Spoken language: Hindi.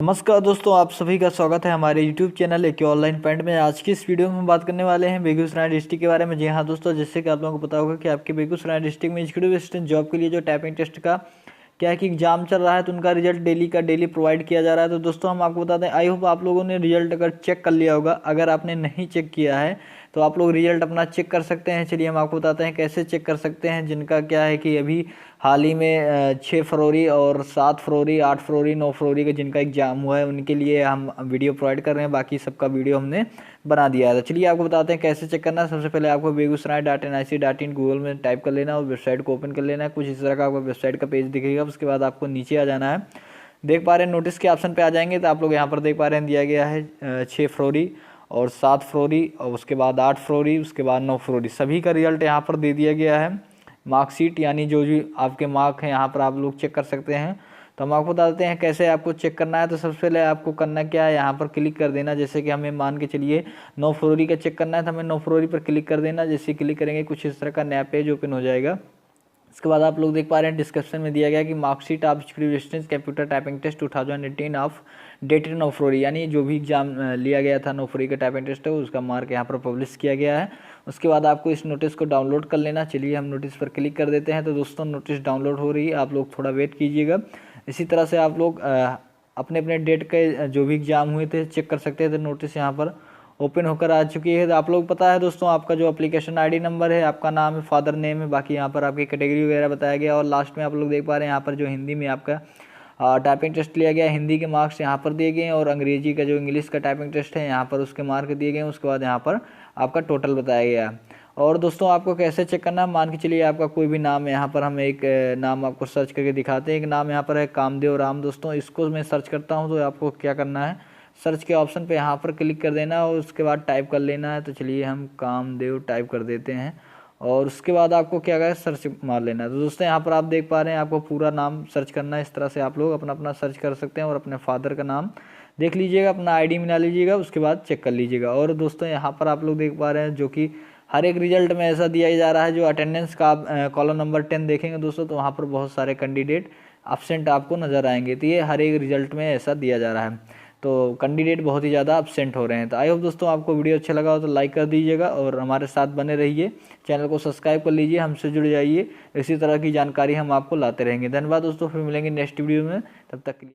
नमस्कार दोस्तों, आप सभी का स्वागत है हमारे YouTube चैनल एक ऑनलाइन पॉइंट में। आज की इस वीडियो में हम बात करने वाले हैं बेगूसराय डिस्ट्रिक्ट के बारे में। जी हाँ दोस्तों, जैसे कि आप लोगों को पता होगा कि आपके बेगूसराय डिस्ट्रिक्ट में एग्जीक्यूटिव असिस्टेंट जॉब के लिए जो टाइपिंग टेस्ट का क्या है कि एग्जाम चल रहा है, तो उनका रिजल्ट डेली प्रोवाइड किया जा रहा है। तो दोस्तों हम आपको बता दें, आई होप आप लोगों ने रिजल्ट अगर चेक कर लिया होगा। अगर आपने नहीं चेक किया है तो आप लोग रिजल्ट अपना चेक कर सकते हैं। चलिए हम आपको बताते हैं कैसे चेक कर सकते हैं। जिनका क्या है कि अभी हाल ही में 6 फरवरी और 7 फरवरी, 8 फरवरी, 9 फरवरी का जिनका एग्जाम हुआ है, उनके लिए हम वीडियो प्रोवाइड कर रहे हैं। बाकी सबका वीडियो हमने बना दिया है। तो चलिए आपको बताते हैं कैसे चेक करना है। सबसे पहले आपको बेगूसराय.nic.in गूगल में टाइप कर लेना और वेबसाइट को ओपन कर लेना है। कुछ इस तरह का आपको वेबसाइट का पेज दिखेगा। उसके बाद आपको नीचे आ जाना है। देख पा रहे हैं नोटिस के ऑप्शन पे आ जाएंगे तो आप लोग यहाँ पर देख पा रहे हैं दिया गया है 6 फरवरी और 7 फरवरी और उसके बाद 8 फरवरी, उसके बाद 9 फरवरी सभी का रिजल्ट यहाँ पर दे दिया गया है। मार्कशीट यानी जो भी आपके मार्क हैं यहाँ पर आप लोग चेक कर सकते हैं। तो हम आपको बताते हैं कैसे आपको चेक करना है। तो सबसे पहले आपको करना क्या है, यहाँ पर क्लिक कर देना। जैसे कि हमें मान के चलिए 9 फरवरी का चेक करना है तो हमें 9 फरवरी पर क्लिक कर देना। जैसे क्लिक करेंगे कुछ इस तरह का नया पेज ओपन हो जाएगा। इसके बाद आप लोग देख पा रहे हैं डिस्क्रिप्शन में दिया गया कि marksheet of executive computer typing test 2018 of dated 9 फरवरी, यानी जो भी एग्जाम लिया गया था 9 फरवरी का टाइपिंग टेस्ट है उसका मार्क यहाँ पर पब्लिश किया गया है। उसके बाद आपको इस नोटिस को डाउनलोड कर लेना। चलिए हम नोटिस पर क्लिक कर देते हैं। तो दोस्तों नोटिस डाउनलोड हो रही है, आप लोग थोड़ा वेट कीजिएगा। इसी तरह से आप लोग अपने अपने डेट के जो भी एग्जाम हुए थे चेक कर सकते हैं। तो नोटिस यहाँ पर ओपन होकर आ चुकी है। तो आप लोग पता है दोस्तों, आपका जो एप्लीकेशन आईडी नंबर है, आपका नाम है, फादर नेम है, बाकी यहाँ पर आपकी कैटेगरी वगैरह बताया गया। और लास्ट में आप लोग देख पा रहे हैं यहाँ पर जो हिंदी में आपका टाइपिंग टेस्ट लिया गया है, हिंदी के मार्क्स यहाँ पर दिए गए हैं। और अंग्रेजी का जो इंग्लिश का टाइपिंग टेस्ट है यहाँ पर उसके मार्क दिए गए हैं। उसके बाद यहाँ पर आपका टोटल बताया गया है। और दोस्तों आपको कैसे चेक करना है, मान के चलिए आपका कोई भी नाम है, यहाँ पर हम एक नाम आपको सर्च करके दिखाते हैं। एक नाम यहाँ पर है कामदेव राम। दोस्तों इसको मैं सर्च करता हूँ तो आपको क्या करना है, सर्च के ऑप्शन पे यहाँ पर क्लिक कर देना और उसके बाद टाइप कर लेना है। तो चलिए हम कामदेव टाइप कर देते हैं और उसके बाद आपको क्या करें, सर्च मार लेना है। तो दोस्तों यहाँ पर आप देख पा रहे हैं आपको पूरा नाम सर्च करना है। इस तरह से आप लोग अपना अपना सर्च कर सकते हैं और अपने फादर का नाम देख लीजिएगा, अपना आईडी मिला लीजिएगा, उसके बाद चेक कर लीजिएगा। और दोस्तों यहाँ पर आप लोग देख पा रहे हैं जो कि हर एक रिजल्ट में ऐसा दिया जा रहा है, जो अटेंडेंस का कॉलम नंबर 10 देखेंगे दोस्तों तो वहाँ पर बहुत सारे कैंडिडेट एब्सेंट आपको नज़र आएंगे। तो ये हर एक रिजल्ट में ऐसा दिया जा रहा है। तो कैंडिडेट बहुत ही ज़्यादा एब्सेंट हो रहे हैं। तो आई होप दोस्तों आपको वीडियो अच्छा लगा हो तो लाइक कर दीजिएगा और हमारे साथ बने रहिए। चैनल को सब्सक्राइब कर लीजिए, हमसे जुड़ जाइए। इसी तरह की जानकारी हम आपको लाते रहेंगे। धन्यवाद दोस्तों, फिर मिलेंगे नेक्स्ट वीडियो में, तब तक के लिए।